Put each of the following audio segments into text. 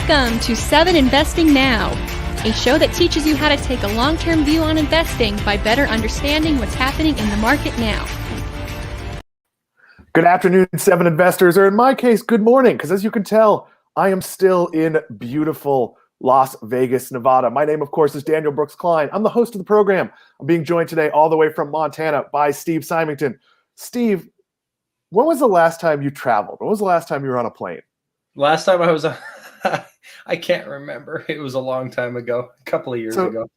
Welcome to 7 Investing Now, a show that teaches you how to take a long-term view on investing by better understanding what's happening in the market now. Good afternoon, 7 investors, or in my case, good morning, because as you can tell, I am still in beautiful Las Vegas, Nevada. My name, of course, is Daniel Brooks Klein. I'm the host of the program. I'm being joined today all the way from Montana by Steve Symington. Steve, when was the last time you traveled? When was the last time you were on a plane? Last time I was on, I can't remember. It was a long time ago, a couple of years ago.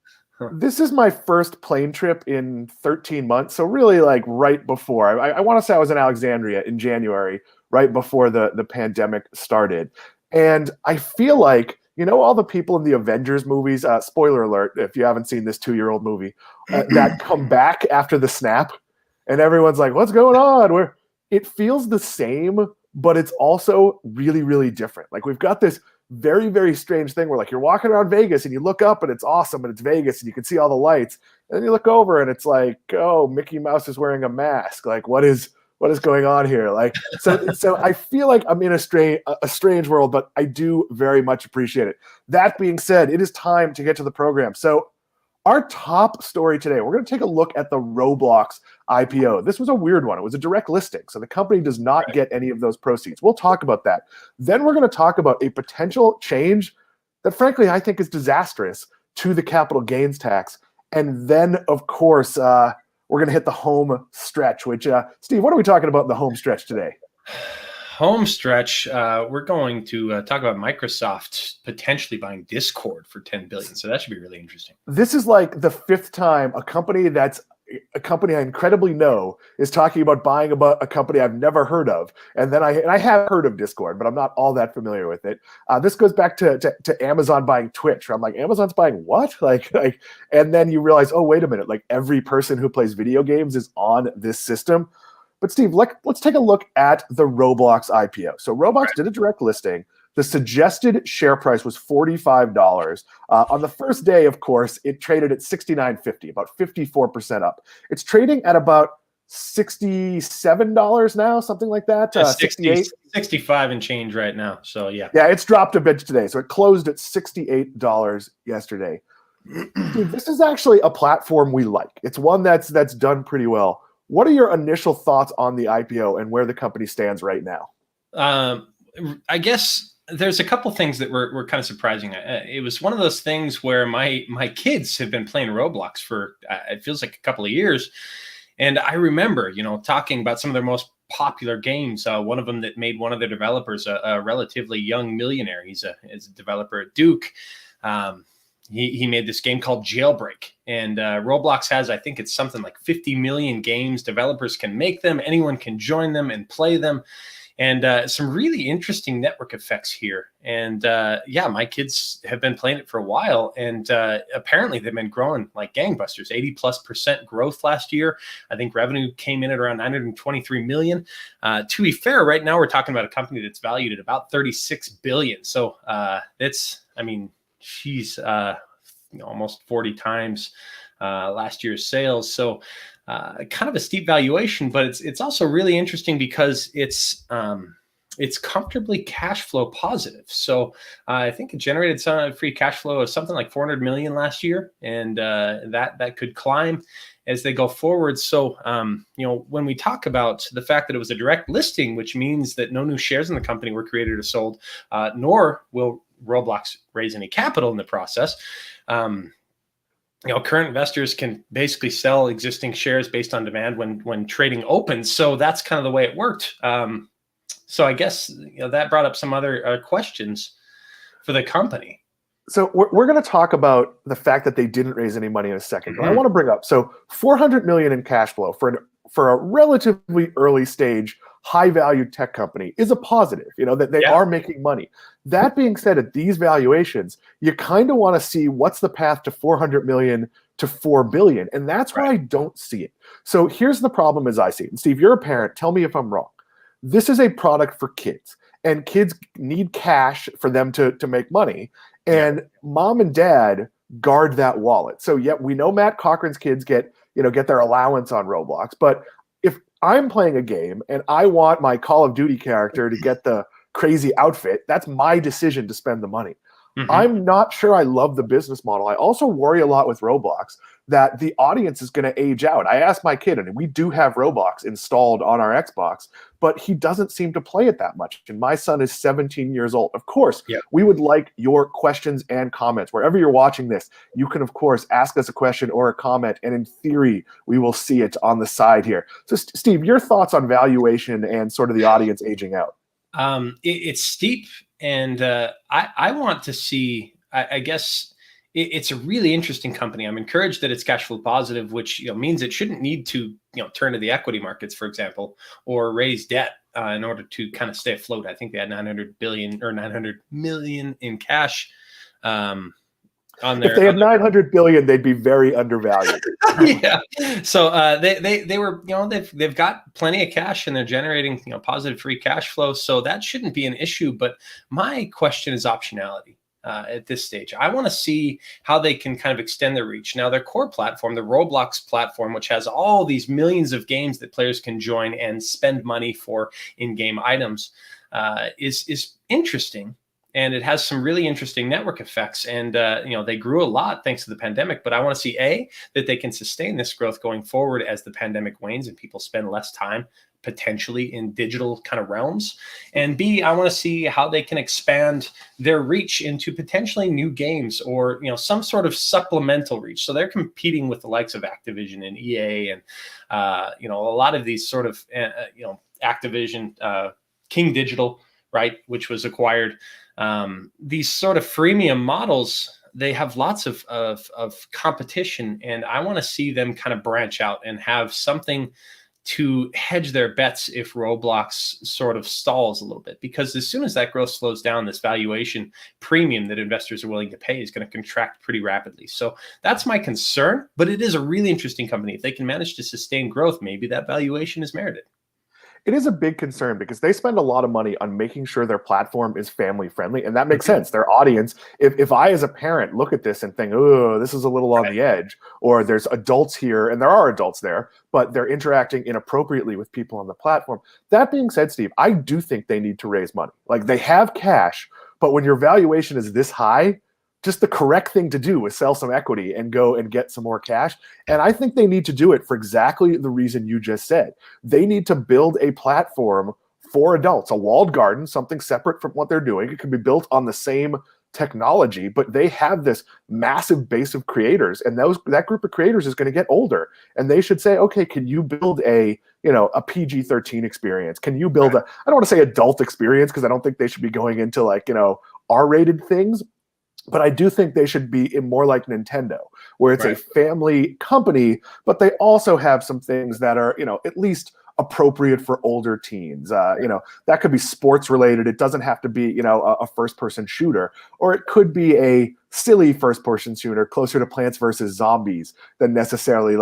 This is my first plane trip in 13 months. So really like right before. I want to say I was in Alexandria in January, right before the pandemic started. And I feel like, you know, all the people in the Avengers movies, spoiler alert, if you haven't seen this 2-year-old movie, that come back after the snap. And everyone's like, what's going on? It feels the same, but it's also really, really different. Like we've got this very, very strange thing where like you're walking around Vegas and you look up and it's awesome and it's Vegas and you can see all the lights. And then you look over and it's like, oh, Mickey Mouse is wearing a mask. Like what is going on here? Like, so I feel like I'm in a strange world, but I do very much appreciate it. That being said, it is time to get to the program. So our top story today, we're going to take a look at the Roblox IPO. This was a weird one. It was a direct listing, so the company does not get any of those proceeds. We'll talk about that. Then we're going to talk about a potential change that, frankly, I think is disastrous to the capital gains tax. And then, of course, we're going to hit the home stretch, which, Steve, what are we talking about in the home stretch today? Home stretch, we're going to talk about Microsoft potentially buying Discord for $10 billion. So that should be really interesting. This is like the 5th time a company I incredibly know is talking about buying a company I've never heard of. And then I have heard of Discord, but I'm not all that familiar with it. This goes back to Amazon buying Twitch. I'm like, Amazon's buying what? Like, and then you realize, oh, wait a minute. Like every person who plays video games is on this system. But Steve, let's take a look at the Roblox IPO. So Roblox did a direct listing. The suggested share price was $45. On the first day, of course, it traded at $69.50, about 54% up. It's trading at about $67 now, something like that. 68, 65 and change right now. So yeah, it's dropped a bit today. So it closed at $68 yesterday. Dude, this is actually a platform we like. It's one that's done pretty well. What are your initial thoughts on the IPO and where the company stands right now? I guess there's a couple things that were kind of surprising. It was one of those things where my kids have been playing Roblox for it feels like a couple of years, and I remember talking about some of their most popular games. One of them that made one of their developers a relatively young millionaire. He's a developer at Duke. He made this game called Jailbreak, and Roblox has, I think it's something like 50 million games. Developers can make them. Anyone can join them and play them. And some really interesting network effects here. And my kids have been playing it for a while, and apparently they've been growing like gangbusters, 80+% growth last year. I think revenue came in at around 923 million. To be fair, right now we're talking about a company that's valued at about 36 billion. So she's almost 40 times last year's sales. So kind of a steep valuation, but it's also really interesting because it's comfortably cash flow positive. So I think it generated some free cash flow of something like 400 million last year, and that could climb as they go forward. So when we talk about the fact that it was a direct listing, which means that no new shares in the company were created or sold, nor will Roblox raise any capital in the process. Current investors can basically sell existing shares based on demand when trading opens. So that's kind of the way it worked. So I guess that brought up some other questions for the company. So we're going to talk about the fact that they didn't raise any money in a second. But I want to bring up, so 400 million in cash flow for a relatively early stage, high value tech company is a positive, that they are making money. That being said, at these valuations, you kind of want to see what's the path to 400 million to 4 billion. And that's where I don't see it. So here's the problem as I see it. And Steve, you're a parent. Tell me if I'm wrong. This is a product for kids, and kids need cash for them to make money. And mom and dad guard that wallet. So we know Matt Cochran's kids get their allowance on Roblox. But if I'm playing a game and I want my Call of Duty character to get the crazy outfit. That's my decision to spend the money. Mhm. I'm not sure I love the business model. I also worry a lot with Roblox that the audience is going to age out. I asked my kid, and we do have Roblox installed on our Xbox, but he doesn't seem to play it that much. And my son is 17 years old. Of course, Yep. we would like your questions and comments. Wherever you're watching this, you can, of course, ask us a question or a comment, and in theory, we will see it on the side here. So, Steve, your thoughts on valuation and sort of the audience aging out? It's steep, and I want to see. I guess it's a really interesting company. I'm encouraged that it's cash flow positive, which means it shouldn't need to turn to the equity markets, for example, or raise debt in order to kind of stay afloat. I think they had 900 billion or 900 million in cash. On their, if they had 900 billion, they'd be very undervalued. Yeah. So they were, they've got plenty of cash and they're generating, positive free cash flow. So that shouldn't be an issue. But my question is optionality at this stage. I want to see how they can kind of extend their reach. Now, their core platform, the Roblox platform, which has all these millions of games that players can join and spend money for in-game items, is interesting. And it has some really interesting network effects. And, they grew a lot thanks to the pandemic. But I want to see, A, that they can sustain this growth going forward as the pandemic wanes and people spend less time potentially in digital kind of realms. And B, I want to see how they can expand their reach into potentially new games or, some sort of supplemental reach. So they're competing with the likes of Activision and EA and, a lot of these sort of, Activision, King Digital, right, which was acquired. These sort of freemium models, they have lots of competition, and I want to see them kind of branch out and have something to hedge their bets if Roblox sort of stalls a little bit. Because as soon as that growth slows down, this valuation premium that investors are willing to pay is going to contract pretty rapidly. So that's my concern, but it is a really interesting company. If they can manage to sustain growth, maybe that valuation is merited. It is a big concern because they spend a lot of money on making sure their platform is family friendly. And that makes sense. Their audience, if I as a parent look at this and think, oh, this is a little on the edge, or there's adults here, and there are adults there, but they're interacting inappropriately with people on the platform. That being said, Steve, I do think they need to raise money. Like, they have cash, but when your valuation is this high, just the correct thing to do is sell some equity and go and get some more cash. And I think they need to do it for exactly the reason you just said. They need to build a platform for adults, a walled garden, something separate from what they're doing. It can be built on the same technology, but they have this massive base of creators, and that group of creators is going to get older. And they should say, okay, can you build a PG-13 experience? Can you build I don't want to say adult experience, because I don't think they should be going into R-rated things. But I do think they should be more like Nintendo, where it's a family company, but they also have some things that are, at least appropriate for older teens. That could be sports related. It doesn't have to be, a first person shooter, or it could be a silly first person shooter closer to Plants vs. Zombies than necessarily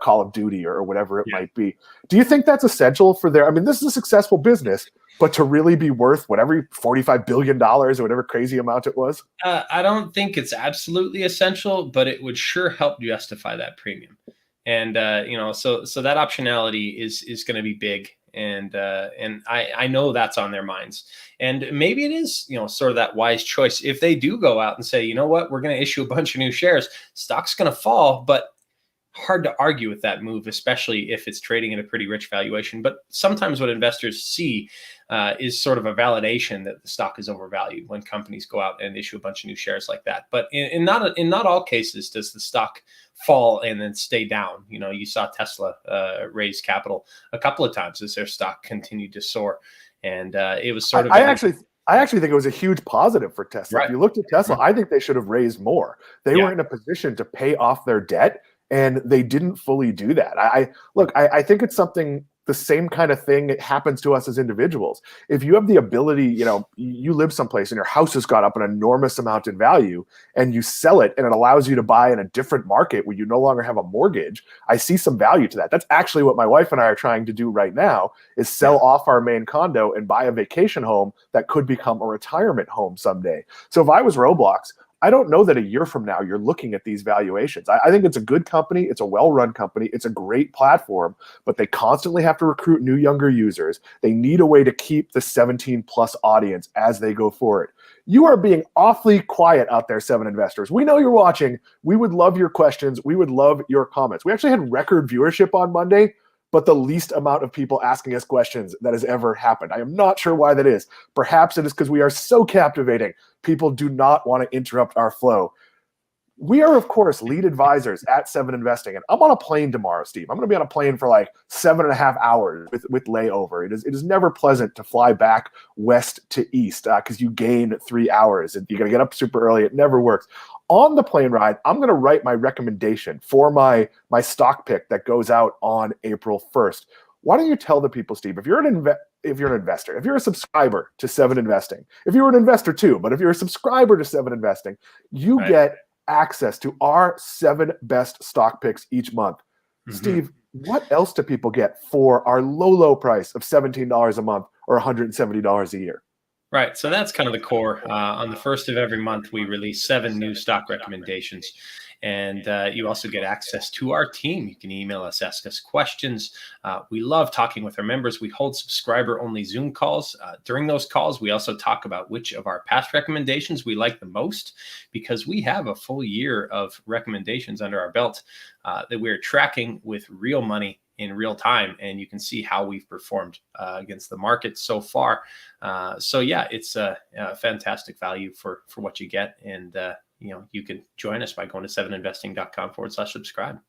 Call of Duty or whatever it might be. Do you think that's essential for this is a successful business, but to really be worth whatever $45 billion or whatever crazy amount it was? I don't think it's absolutely essential, but it would sure help justify that premium. And, so that optionality is going to be big. And I know that's on their minds. And maybe it is, sort of that wise choice. If they do go out and say, you know what, we're going to issue a bunch of new shares, stock's going to fall, but hard to argue with that move, especially if it's trading at a pretty rich valuation. But sometimes what investors see is sort of a validation that the stock is overvalued when companies go out and issue a bunch of new shares like that. But in not all cases does the stock fall and then stay down. You saw Tesla raise capital a couple of times as their stock continued to soar, and it was sort of. I actually think it was a huge positive for Tesla. Right. If you looked at Tesla, I think they should have raised more. They were in a position to pay off their debt, and they didn't fully do that. I think it's something, the same kind of thing that happens to us as individuals. If you have the ability, you live someplace and your house has got up an enormous amount in value, and you sell it and it allows you to buy in a different market where you no longer have a mortgage, I see some value to that. That's actually what my wife and I are trying to do right now, is sell off our main condo and buy a vacation home that could become a retirement home someday. So if I was Roblox, I don't know that a year from now you're looking at these valuations. I think it's a good company. It's a well-run company. It's a great platform, but they constantly have to recruit new, younger users. They need a way to keep the 17 plus audience as they go forward. You are being awfully quiet out there, Seven Investors. We know you're watching. We would love your questions. We would love your comments. We actually had record viewership on Monday, but the least amount of people asking us questions that has ever happened. I am not sure why that is. Perhaps it is because we are so captivating. People do not want to interrupt our flow. We are, of course, lead advisors at Seven Investing, and I'm on a plane tomorrow, Steve. I'm going to be on a plane for like 7.5 hours with layover. It is never pleasant to fly back west to east because you gain 3 hours. And you got to get up super early. It never works. On the plane ride, I'm going to write my recommendation for my stock pick that goes out on April 1st. Why don't you tell the people, Steve, if you're an investor, if you're a subscriber to Seven Investing, if you're an investor too, but if you're a subscriber to Seven Investing, you get access to our 7 best stock picks each month. Steve, what else do people get for our low price of $17 a month or $170 a year? Right. So that's kind of the core. On the first of every month, we release 7 new stock recommendations. And you also get access to our team. You can email us, ask us questions. We love talking with our members. We hold subscriber-only Zoom calls. During those calls, we also talk about which of our past recommendations we like the most, because we have a full year of recommendations under our belt that we're tracking with real money in real time, and you can see how we've performed against the market so far. So yeah, it's a fantastic value for what you get, and you can join us by going to seveninvesting.com/subscribe.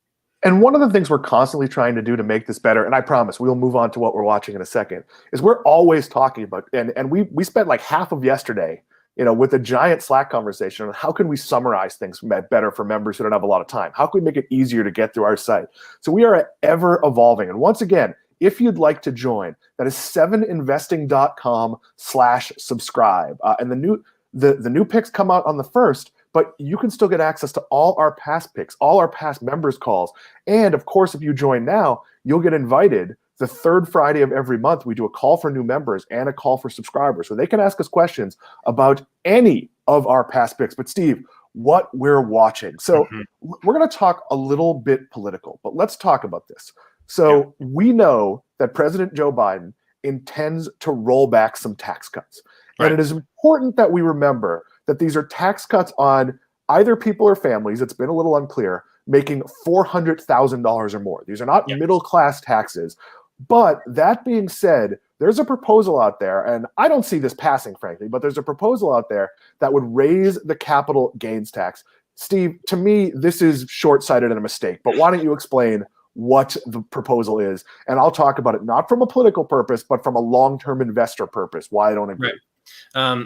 And one of the things we're constantly trying to do to make this better, and I promise we'll move on to what we're watching in a second, is we're always talking about, and we spent like half of yesterday, with a giant Slack conversation on how can we summarize things better for members who don't have a lot of time? How can we make it easier to get through our site? So we are ever evolving. And once again, if you'd like to join, that is seveninvesting.com/subscribe. And the new picks come out on the 1st, but you can still get access to all our past picks, all our past members calls. And of course, if you join now, you'll get invited. The 3rd Friday of every month, we do a call for new members and a call for subscribers. So they can ask us questions about any of our past picks. But Steve, what we're watching. So we're going to talk a little bit political, but let's talk about this. So we know that President Joe Biden intends to roll back some tax cuts. Right. And it is important that we remember that these are tax cuts on either people or families, it's been a little unclear, making $400,000 or more. These are not middle-class taxes. But that being said, there's a proposal out there, and I don't see this passing, frankly, but there's a proposal out there that would raise the capital gains tax. Steve, to me, this is short-sighted and a mistake, but why don't you explain what the proposal is? And I'll talk about it not from a political purpose, but from a long-term investor purpose, why I don't agree. Right.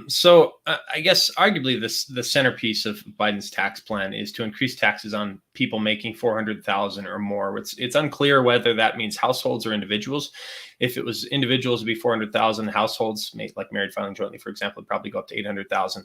So I guess arguably the centerpiece of Biden's tax plan is to increase taxes on people making $400,000 or more. It's unclear whether that means households or individuals. If it was individuals, it'd be $400,000. Households, like married filing jointly, for example, would probably go up to $800,000.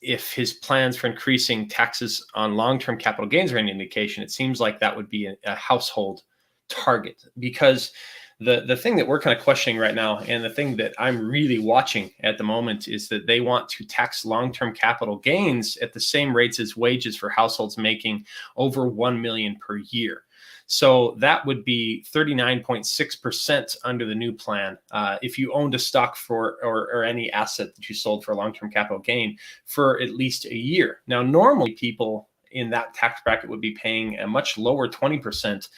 If his plans for increasing taxes on long-term capital gains are any indication, it seems like that would be a household target, because the thing that we're kind of questioning right now, and the thing that I'm really watching at the moment, is that they want to tax long-term capital gains at the same rates as wages for households making over $1 million per year. So that would be 39.6% under the new plan if you owned a stock for or any asset that you sold for long-term capital gain for at least a year. Now, normally people in that tax bracket would be paying a much lower 20%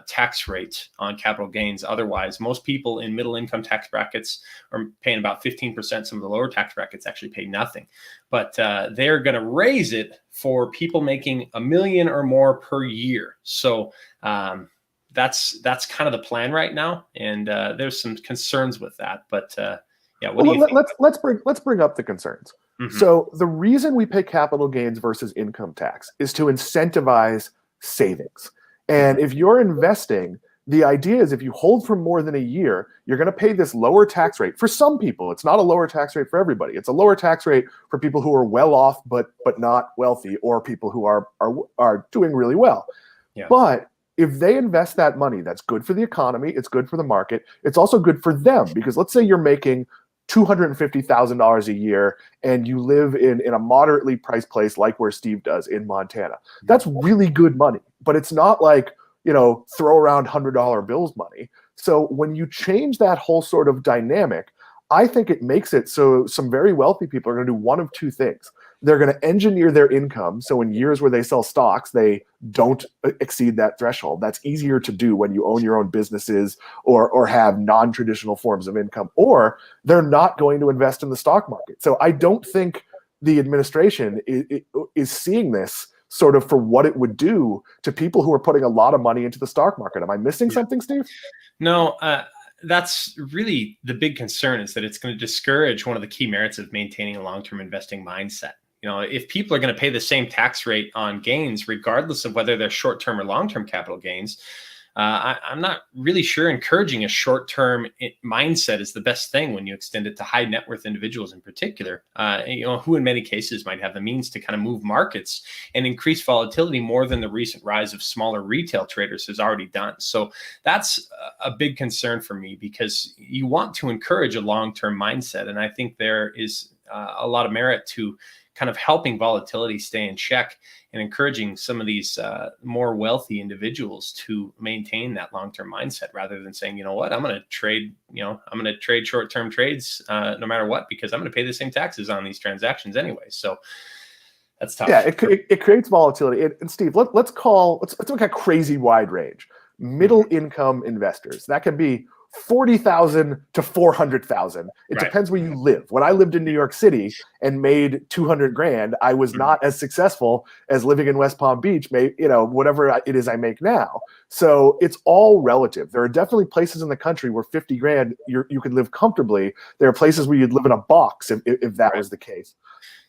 tax rate on capital gains. Otherwise, most people in middle income tax brackets are paying about 15%. Some of the lower tax brackets actually pay nothing. But they're going to raise it for people making $1 million or more per year. So that's kind of the plan right now. And there's some concerns with that. But yeah, what do you think? Let's bring up the concerns. So the reason we pay capital gains versus income tax is to incentivize savings. And if you're investing, the idea is if you hold for more than a year, you're going to pay this lower tax rate. For some people, it's not a lower tax rate for everybody. It's a lower tax rate for people who are well off but not wealthy, or people who are doing really well. Yeah. But if they invest that money, that's good for the economy. It's good for the market. It's also good for them, because let's say you're making $250,000 a year and you live in a moderately priced place like where Steve does in Montana. That's really good money, but it's not like, throw around $100 bills money. So when you change that whole sort of dynamic, I think it makes it so some very wealthy people are going to do one of two things. They're going to engineer their income. So in years where they sell stocks, they don't exceed that threshold. That's easier to do when you own your own businesses or have non-traditional forms of income, or they're not going to invest in the stock market. So I don't think the administration is seeing this sort of for what it would do to people who are putting a lot of money into the stock market. Am I missing something, Steve? No, that's really the big concern, is that it's going to discourage one of the key merits of maintaining a long-term investing mindset. If people are going to pay the same tax rate on gains, regardless of whether they're short-term or long-term capital gains, I'm not really sure encouraging a short-term mindset is the best thing when you extend it to high net worth individuals in particular, who in many cases might have the means to kind of move markets and increase volatility more than the recent rise of smaller retail traders has already done. So that's a big concern for me, because you want to encourage a long-term mindset. And I think there is a lot of merit to kind of helping volatility stay in check and encouraging some of these more wealthy individuals to maintain that long-term mindset, rather than saying, I'm going to trade, I'm going to trade short-term trades no matter what, because I'm going to pay the same taxes on these transactions anyway. So that's tough. Yeah, it creates volatility. And Steve, let's look at crazy wide range. Middle income investors. That can be 40,000 to 400,000. It depends where you live. When I lived in New York City and made 200 grand, I was not as successful as living in West Palm Beach, whatever it is I make now. So it's all relative. There are definitely places in the country where 50 grand, you could live comfortably. There are places where you'd live in a box if that was the case.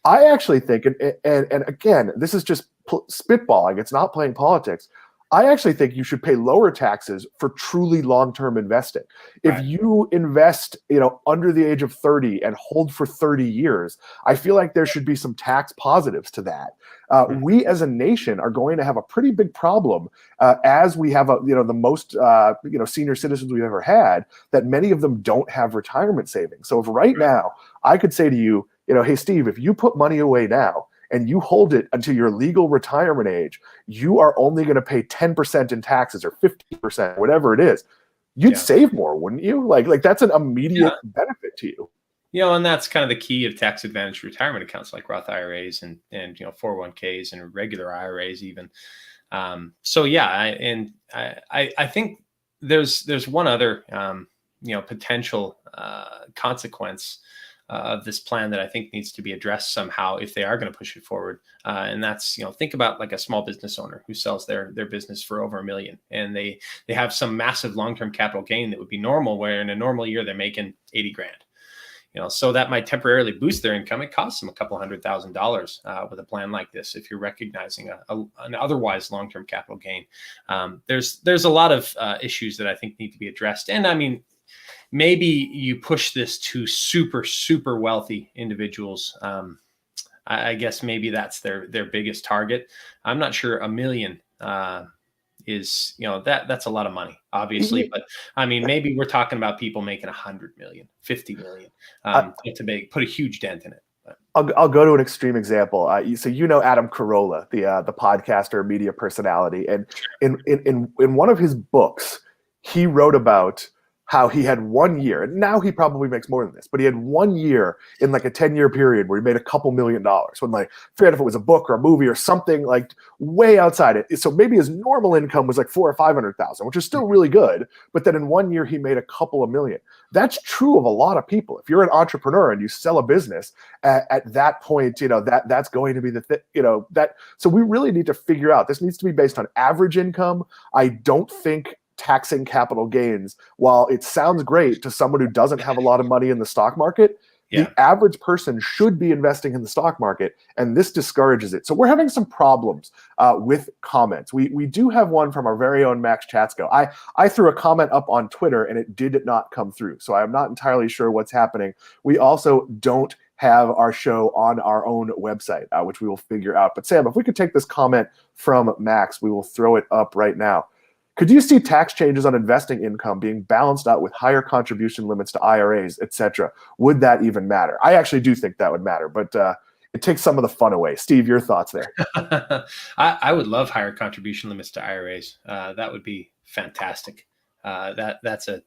I actually think, and again, this is just spitballing. It's not playing politics. I actually think you should pay lower taxes for truly long-term investing. If you invest, under the age of 30 and hold for 30 years, I feel like there should be some tax positives to that. We as a nation are going to have a pretty big problem as we have the most senior citizens we've ever had, that many of them don't have retirement savings. So if right now I could say to you, hey, Steve, if you put money away now and you hold it until your legal retirement age, you are only going to pay 10% in taxes or 50%, whatever it is. You'd save more, wouldn't you? Like that's an immediate benefit to you. And that's kind of the key of tax advantage retirement accounts like Roth IRAs and 401ks and regular IRAs even. I think there's one other potential consequence of this plan that I think needs to be addressed somehow if they are going to push it forward. And that's, think about like a small business owner who sells their business for over $1 million, and they have some massive long-term capital gain that would be normal, where in a normal year they're making 80 grand. So that might temporarily boost their income. It costs them a couple $100,000 with a plan like this, if you're recognizing an otherwise long-term capital gain. There's a lot of issues that I think need to be addressed. And I mean, maybe you push this to super, super wealthy individuals. I guess maybe that's their biggest target. I'm not sure $1 million is, that's a lot of money, obviously. But I mean, maybe we're talking about people making 100 million, 50 million to put a huge dent in it. I'll go to an extreme example. So Adam Carolla, the podcaster, media personality, and in one of his books, he wrote about how he had 1 year, and now he probably makes more than this, but he had 1 year in like a 10-year period where he made a couple $1 million, when I forget if it was a book or a movie or something like way outside it. So maybe his normal income was like 400,000 or 500,000, which is still really good. But then in 1 year he made a couple of million. That's true of a lot of people. If you're an entrepreneur and you sell a business at that point, that's going to be So we really need to figure out, this needs to be based on average income. I don't think taxing capital gains, while it sounds great to someone who doesn't have a lot of money in the stock market, the average person should be investing in the stock market, and this discourages it. So we're having some problems with comments. We do have one from our very own Max Chatsko. I threw a comment up on Twitter and it did not come through, so I'm not entirely sure what's happening. We also don't have our show on our own website, which we will figure out. But Sam, if we could take this comment from Max, we will throw it up right now. Could you see tax changes on investing income being balanced out with higher contribution limits to IRAs, et cetera? Would that even matter? I actually do think that would matter, but it takes some of the fun away. Steve, your thoughts there? I would love higher contribution limits to IRAs. That would be fantastic. That's a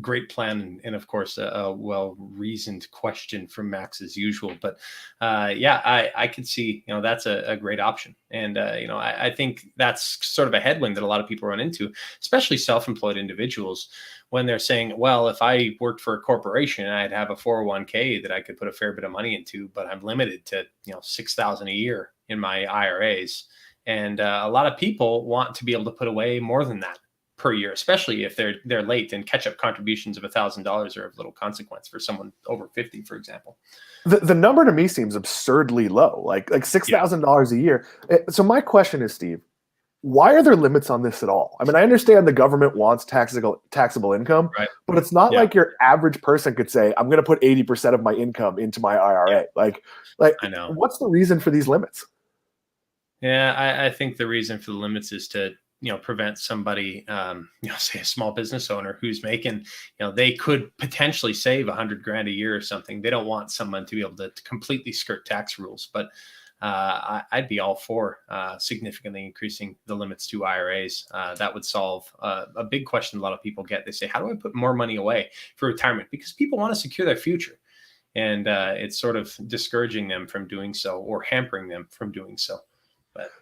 great plan, and of course a well-reasoned question from Max as usual. But yeah, I could see, that's a great option. And I think that's sort of a headwind that a lot of people run into, especially self-employed individuals, when they're saying, well, if I worked for a corporation, I'd have a 401k that I could put a fair bit of money into, but I'm limited to $6,000 a year in my IRAs. And a lot of people want to be able to put away more than that per year, especially if they're late, and catch-up contributions of $1,000 are of little consequence for someone over 50, for example. The number to me seems absurdly low, like $6,000 a year. So my question is, Steve, why are there limits on this at all? I mean, I understand the government wants taxable income, right, but it's not like your average person could say, I'm going to put 80% of my income into my IRA. Like I know. What's the reason for these limits? Yeah, I think the reason for the limits is to prevent somebody, say a small business owner who's making, they could potentially save $100,000 a year or something. They don't want someone to be able to completely skirt tax rules. But I'd be all for significantly increasing the limits to IRAs. That would solve a big question a lot of people get. They say, how do I put more money away for retirement? Because people want to secure their future. And it's sort of discouraging them from doing so, or hampering them from doing so.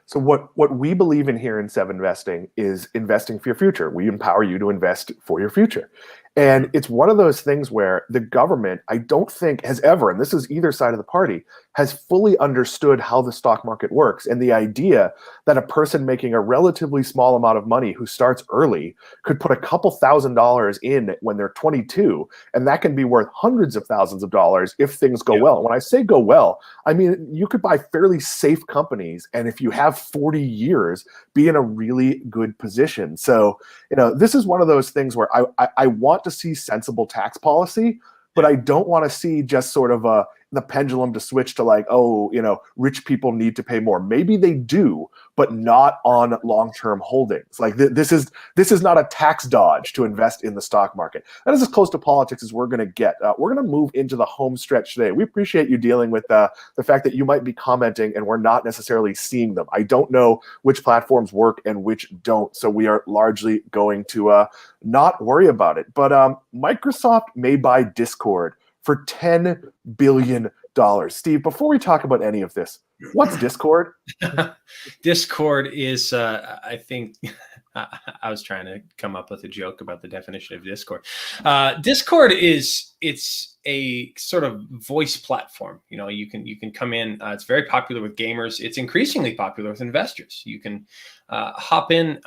So what we believe in here in Seven Investing is investing for your future. We empower you to invest for your future. And it's one of those things where the government, I don't think, has ever, and this is either side of the party, has fully understood how the stock market works. And the idea that a person making a relatively small amount of money who starts early could put a couple $1,000s in when they're 22, and that can be worth hundreds of thousands of dollars if things go well. When I say go well, I mean, you could buy fairly safe companies, and if you have 40 years, be in a really good position. So, this is one of those things where I want to see sensible tax policy, but I don't want to see just sort of the pendulum to switch to like, rich people need to pay more. Maybe they do, but not on long-term holdings. Like this is not a tax dodge to invest in the stock market. That is as close to politics as we're going to get. We're going to move into the home stretch today. We appreciate you dealing with the fact that you might be commenting and we're not necessarily seeing them. I don't know which platforms work and which don't, so we are largely going to not worry about it. But Microsoft may buy Discord for $10 billion. Steve, before we talk about any of this, what's Discord? Discord is, I think, I was trying to come up with a joke about the definition of Discord. Discord it's a sort of voice platform. You can come in. It's very popular with gamers. It's increasingly popular with investors. You can hop in.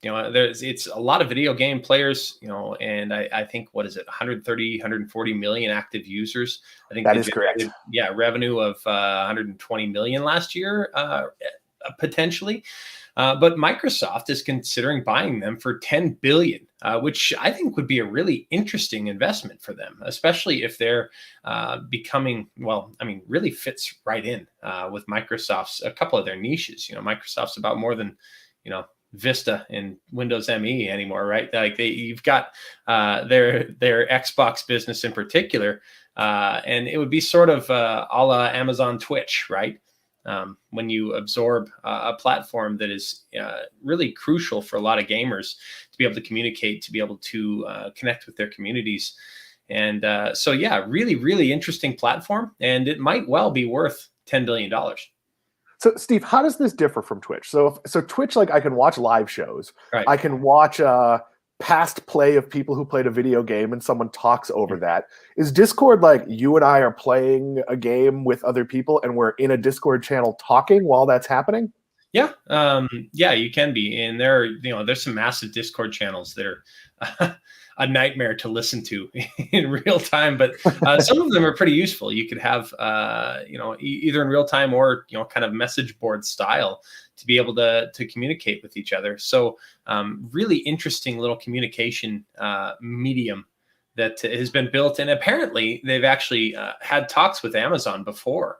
It's a lot of video game players, and I think, what is it, 130, 140 million active users. I think that is correct. Yeah, revenue of 120 million last year, potentially. But Microsoft is considering buying them for 10 billion, which I think would be a really interesting investment for them, especially if they're becoming, really fits right in with Microsoft's, a couple of their niches. Microsoft's about more than, Vista and Windows ME anymore, right? Like you've got their Xbox business in particular, and it would be sort of a la Amazon Twitch, right? When you absorb a platform that is really crucial for a lot of gamers to be able to communicate, to be able to connect with their communities. And so, yeah, really, really interesting platform, and it might well be worth $10 billion. So, Steve, how does this differ from Twitch? So Twitch, like, I can watch live shows. Right. I can watch past play of people who played a video game and someone talks over that. Is Discord like you and I are playing a game with other people and we're in a Discord channel talking while that's happening? Yeah. Yeah, you can be. And there's some massive Discord channels that are a nightmare to listen to in real time, but some of them are pretty useful. You could have, either in real time or, kind of message board style to be able to communicate with each other. So really interesting little communication medium that has been built. And apparently they've actually had talks with Amazon before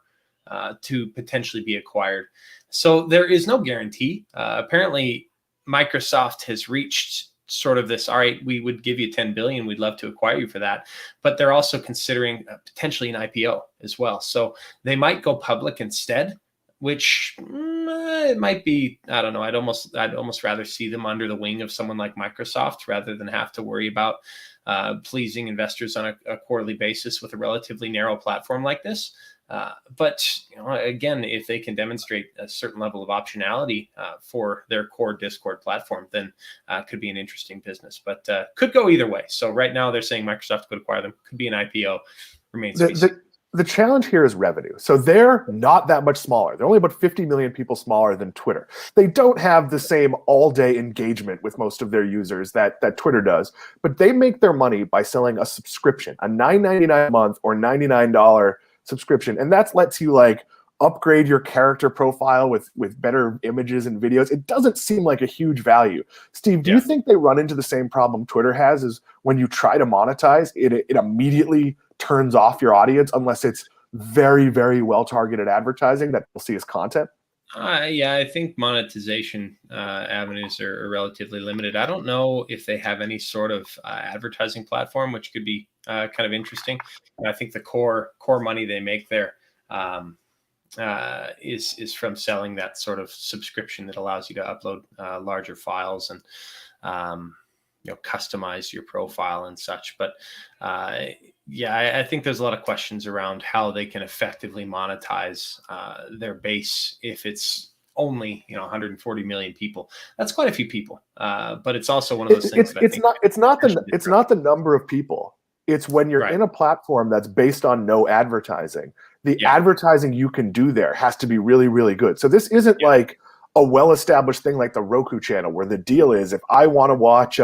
to potentially be acquired. So there is no guarantee. Apparently, Microsoft has reached sort of this, all right, we would give you 10 billion. We'd love to acquire you for that. But they're also considering potentially an IPO as well. So they might go public instead, which it might be, I don't know. I'd almost rather see them under the wing of someone like Microsoft rather than have to worry about pleasing investors on a quarterly basis with a relatively narrow platform like this. But again, if they can demonstrate a certain level of optionality for their core Discord platform, then it could be an interesting business. But could go either way. So right now they're saying Microsoft could acquire them. Could be an IPO. Remains to be seen. The challenge here is revenue. So they're not that much smaller. They're only about 50 million people smaller than Twitter. They don't have the same all-day engagement with most of their users that Twitter does, but they make their money by selling a subscription, a $9.99 a month or $99 subscription. And that lets you like upgrade your character profile with better images and videos. It doesn't seem like a huge value. Steve, do you think they run into the same problem Twitter has, is when you try to monetize, it immediately turns off your audience unless it's very, very well-targeted advertising that we'll see as content? Yeah, I think monetization avenues are relatively limited. I don't know if they have any sort of advertising platform, which could be kind of interesting. And I think the core money they make there is from selling that sort of subscription that allows you to upload larger files and customize your profile and such. But I think there's a lot of questions around how they can effectively monetize their base if it's only 140 million people. That's quite a few people, but it's also one of those things. It's not the number of people. It's when you're in a platform that's based on no advertising. The advertising you can do there has to be really, really good. So this isn't like a well-established thing like the Roku channel, where the deal is if I want to watch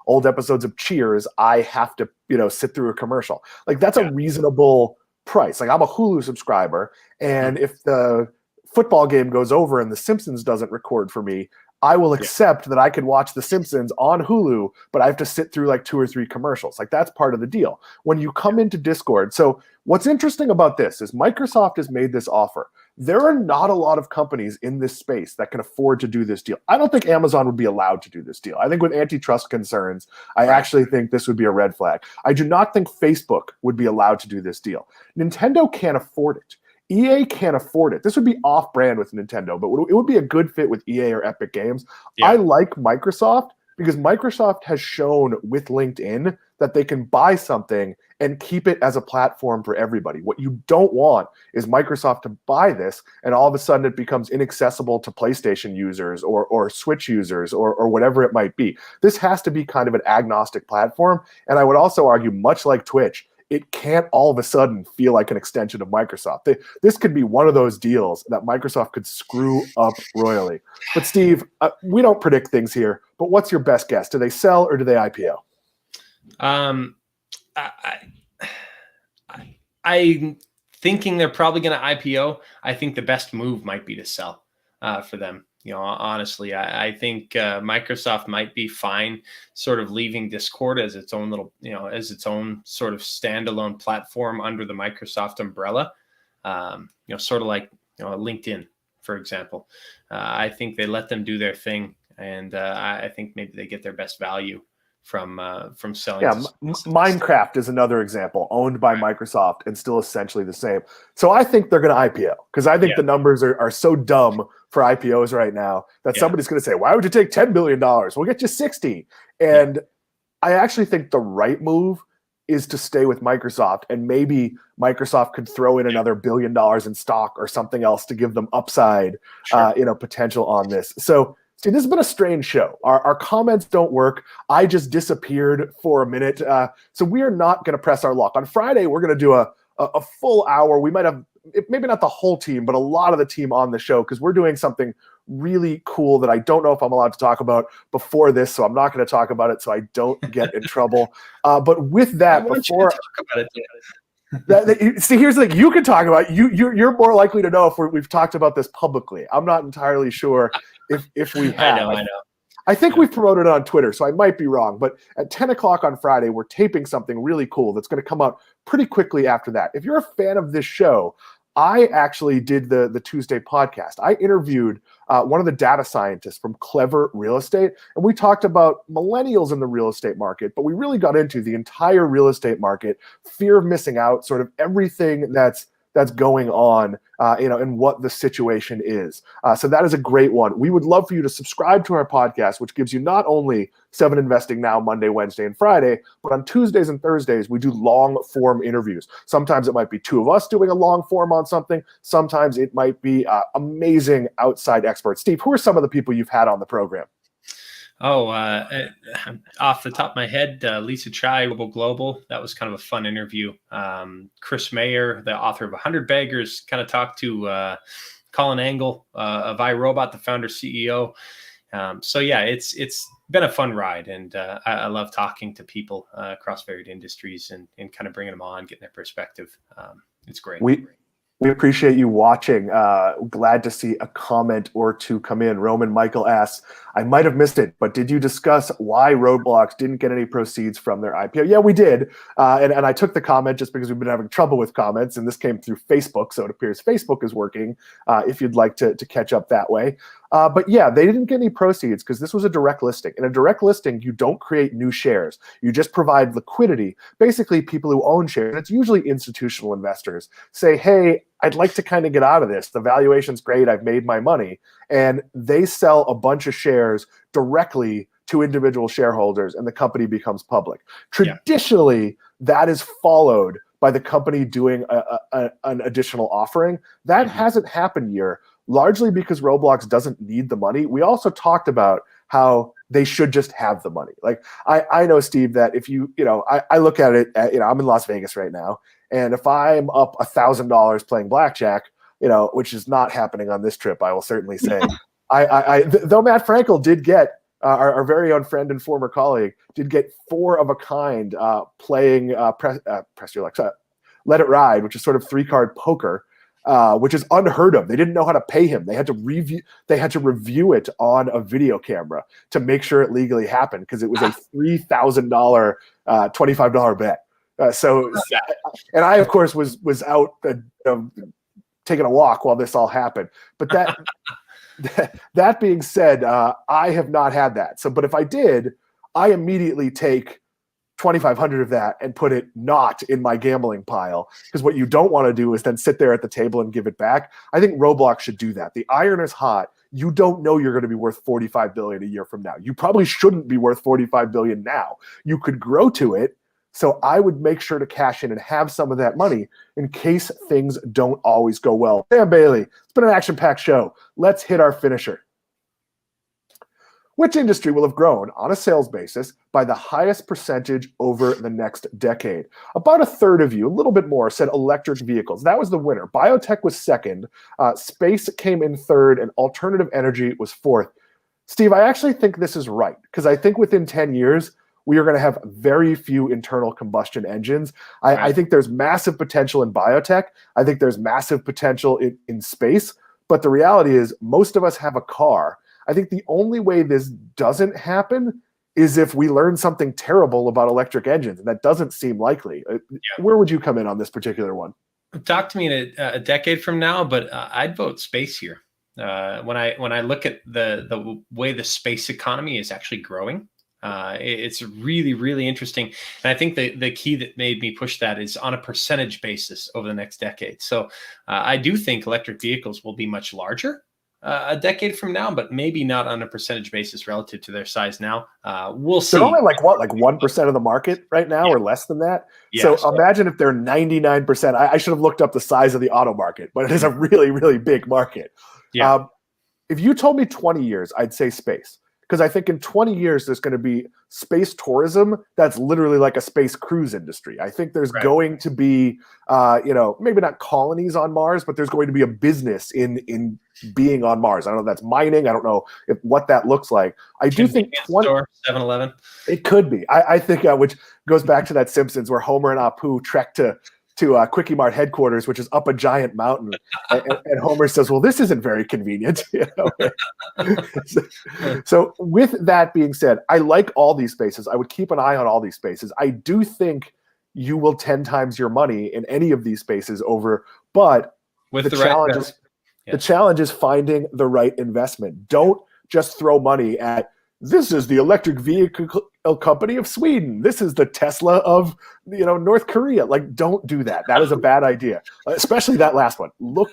old episodes of Cheers, I have to, sit through a commercial. Like that's a reasonable price. Like I'm a Hulu subscriber, and if the football game goes over and The Simpsons doesn't record for me, I will accept that I could watch The Simpsons on Hulu, but I have to sit through like 2 or 3 commercials. Like that's part of the deal. When you come into Discord, so what's interesting about this is Microsoft has made this offer. There are not a lot of companies in this space that can afford to do this deal. I don't think Amazon would be allowed to do this deal. I think with antitrust concerns, I actually think this would be a red flag. I do not think Facebook would be allowed to do this deal. Nintendo can't afford it. EA can't afford it. This would be off-brand with Nintendo, but it would be a good fit with EA or Epic Games. I like Microsoft because Microsoft has shown with LinkedIn that they can buy something and keep it as a platform for everybody. What you don't want is Microsoft to buy this and all of a sudden it becomes inaccessible to PlayStation users or Switch users or whatever it might be. This has to be kind of an agnostic platform. And I would also argue, much like Twitch, it can't all of a sudden feel like an extension of Microsoft. This could be one of those deals that Microsoft could screw up royally. But Steve, we don't predict things here, but what's your best guess? Do they sell or do they IPO? I'm thinking they're probably going to IPO. I think the best move might be to sell for them. Honestly, I think Microsoft might be fine sort of leaving Discord as its own little, as its own sort of standalone platform under the Microsoft umbrella. Sort of like, LinkedIn, for example. I think they let them do their thing. And I think maybe they get their best value from selling. Yeah, Minecraft is another example, owned by Microsoft and still essentially the same. So I think they're going to IPO because I think the numbers are so dumb for IPOs right now that somebody's going to say, why would you take $10 billion? We'll get you 60. And I actually think the right move is to stay with Microsoft, and maybe Microsoft could throw in another $1 billion in stock or something else to give them upside, potential on this. So see, this has been a strange show. Our comments don't work. I just disappeared for a minute. So we are not going to press our luck. On Friday, we're going to do a full hour. We might have, maybe not the whole team, but a lot of the team on the show, because we're doing something really cool that I don't know if I'm allowed to talk about before this, so I'm not going to talk about it so I don't get in trouble. But with that, before... talk about it. See, here's the thing. You can talk about it. You're more likely to know if we've talked about this publicly. I'm not entirely sure if we have. I know. I think we've promoted it on Twitter, so I might be wrong. But at 10 o'clock on Friday, we're taping something really cool that's going to come out pretty quickly after that. If you're a fan of this show, I actually did the Tuesday podcast. I interviewed one of the data scientists from Clever Real Estate, and we talked about millennials in the real estate market, but we really got into the entire real estate market, fear of missing out, sort of everything that's going on, and what the situation is. So that is a great one. We would love for you to subscribe to our podcast, which gives you not only 7 Investing Now Monday, Wednesday, and Friday, but on Tuesdays and Thursdays, we do long form interviews. Sometimes it might be 2 of us doing a long form on something. Sometimes it might be amazing outside experts. Steve, who are some of the people you've had on the program? Oh, off the top of my head, Lisa Chai, Global. That was kind of a fun interview. Chris Mayer, the author of 100 Beggars, kind of talked to Colin Angle of iRobot, the founder CEO. So yeah, it's been a fun ride, and I love talking to people across varied industries and kind of bringing them on, getting their perspective. It's great. We appreciate you watching. Glad to see a comment or two come in. Roman Michael asks, I might have missed it, but did you discuss why Roblox didn't get any proceeds from their IPO? Yeah, we did. And I took the comment just because we've been having trouble with comments, and this came through Facebook, so it appears Facebook is working if you'd like to catch up that way. But yeah, they didn't get any proceeds because this was a direct listing. In a direct listing, you don't create new shares. You just provide liquidity. Basically, people who own shares, and it's usually institutional investors, say, hey, I'd like to kind of get out of this. The valuation's great. I've made my money. And they sell a bunch of shares directly to individual shareholders, and the company becomes public. Traditionally, that is followed by the company doing an additional offering. That hasn't happened here, largely because Roblox doesn't need the money. We also talked about how they should just have the money. Like I know, Steve, that if I look at it, I'm in Las Vegas right now, and if I'm up $1,000 playing blackjack, which is not happening on this trip, I will certainly say, though Matt Frankel did get, our very own friend and former colleague, did get 4 of a kind playing Press Your Luck, Let It Ride, which is sort of 3-card poker, which is unheard of. They didn't know how to pay him. They had to review it on a video camera to make sure it legally happened, because it was a $3,000 $25 bet. And I, of course, was out taking a walk while this all happened. But that being said, I have not had that. But if I did, I immediately take 2,500 of that and put it not in my gambling pile, because what you don't want to do is then sit there at the table and give it back. I think Roblox should do that. The iron is hot. You don't know you're going to be worth $45 billion a year from now. You probably shouldn't be worth $45 billion now. You could grow to it. So I would make sure to cash in and have some of that money in case things don't always go well. Sam Bailey, it's been an action-packed show. Let's hit our finisher. Which industry will have grown on a sales basis by the highest percentage over the next decade? About a third of you, a little bit more, said electric vehicles. That was the winner. Biotech was second. Space came in third, and alternative energy was fourth. Steve, I actually think this is right, because I think within 10 years, we are going to have very few internal combustion engines. I think there's massive potential in biotech. I think there's massive potential in space. But the reality is most of us have a car. I think the only way this doesn't happen is if we learn something terrible about electric engines, and that doesn't seem likely. Where would you come in on this particular one? Talk to me in a decade from now, but I'd vote space here. When I look at the way the space economy is actually growing, it's really, really interesting. And I think the key that made me push that is on a percentage basis over the next decade. So I do think electric vehicles will be much larger a decade from now, but maybe not on a percentage basis relative to their size now. We'll see. They're only like 1% of the market right now, or less than that. Yeah, so imagine if they're 99%. I should have looked up the size of the auto market, but it is a really, really big market. Yeah. If you told me 20 years, I'd say space. Because I think in 20 years, there's going to be space tourism that's literally like a space cruise industry. I think there's going to be, maybe not colonies on Mars, but there's going to be a business in being on Mars. I don't know if that's mining. I don't know what that looks like. I do think 7-Eleven. It could be. I think, which goes back to that Simpsons where Homer and Apu trek to Quickie Mart headquarters, which is up a giant mountain, and Homer says, "Well, this isn't very convenient." So, with that being said, I like all these spaces. I would keep an eye on all these spaces. I do think you will 10 times your money in any of these spaces over, but with the the right challenge investment. is Yeah. the challenge is finding the right investment. Don't just throw money at, this is the electric vehicle company of Sweden. This is the Tesla of North Korea. Like, don't do that. That is a bad idea, especially that last one. Look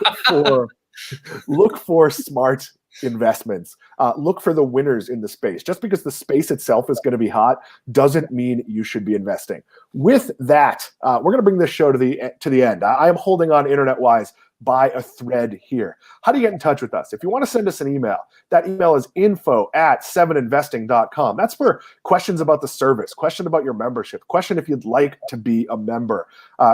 for smart investments. Look for the winners in the space. Just because the space itself is going to be hot doesn't mean you should be investing. With that, we're going to bring this show to the end. I am holding on internet-wise by a thread here. How do you get in touch with us? If you want to send us an email, that email is info@7investing.com. That's for questions about the service, question about your membership, question if you'd like to be a member,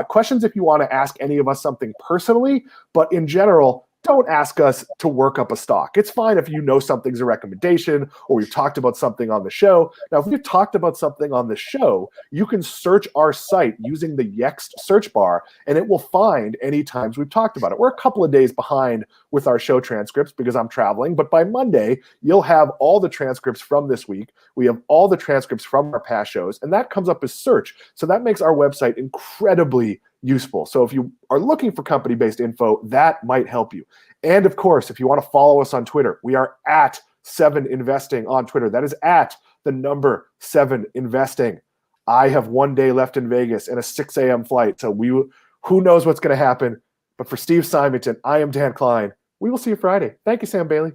questions if you want to ask any of us something personally, but in general, don't ask us to work up a stock. It's fine if you know something's a recommendation or we've talked about something on the show. Now, if we've talked about something on the show, you can search our site using the Yext search bar, and it will find any times we've talked about it. We're a couple of days behind with our show transcripts because I'm traveling, but by Monday, you'll have all the transcripts from this week. We have all the transcripts from our past shows, and that comes up as search. So that makes our website incredibly useful. So if you are looking for company-based info, that might help you. And of course, if you want to follow us on Twitter, we are at 7investing on Twitter. That is at the number 7investing. I have 1 day left in Vegas and a 6 a.m. flight. So who knows what's going to happen. But for Steve Simonton, I am Dan Klein. We will see you Friday. Thank you, Sam Bailey.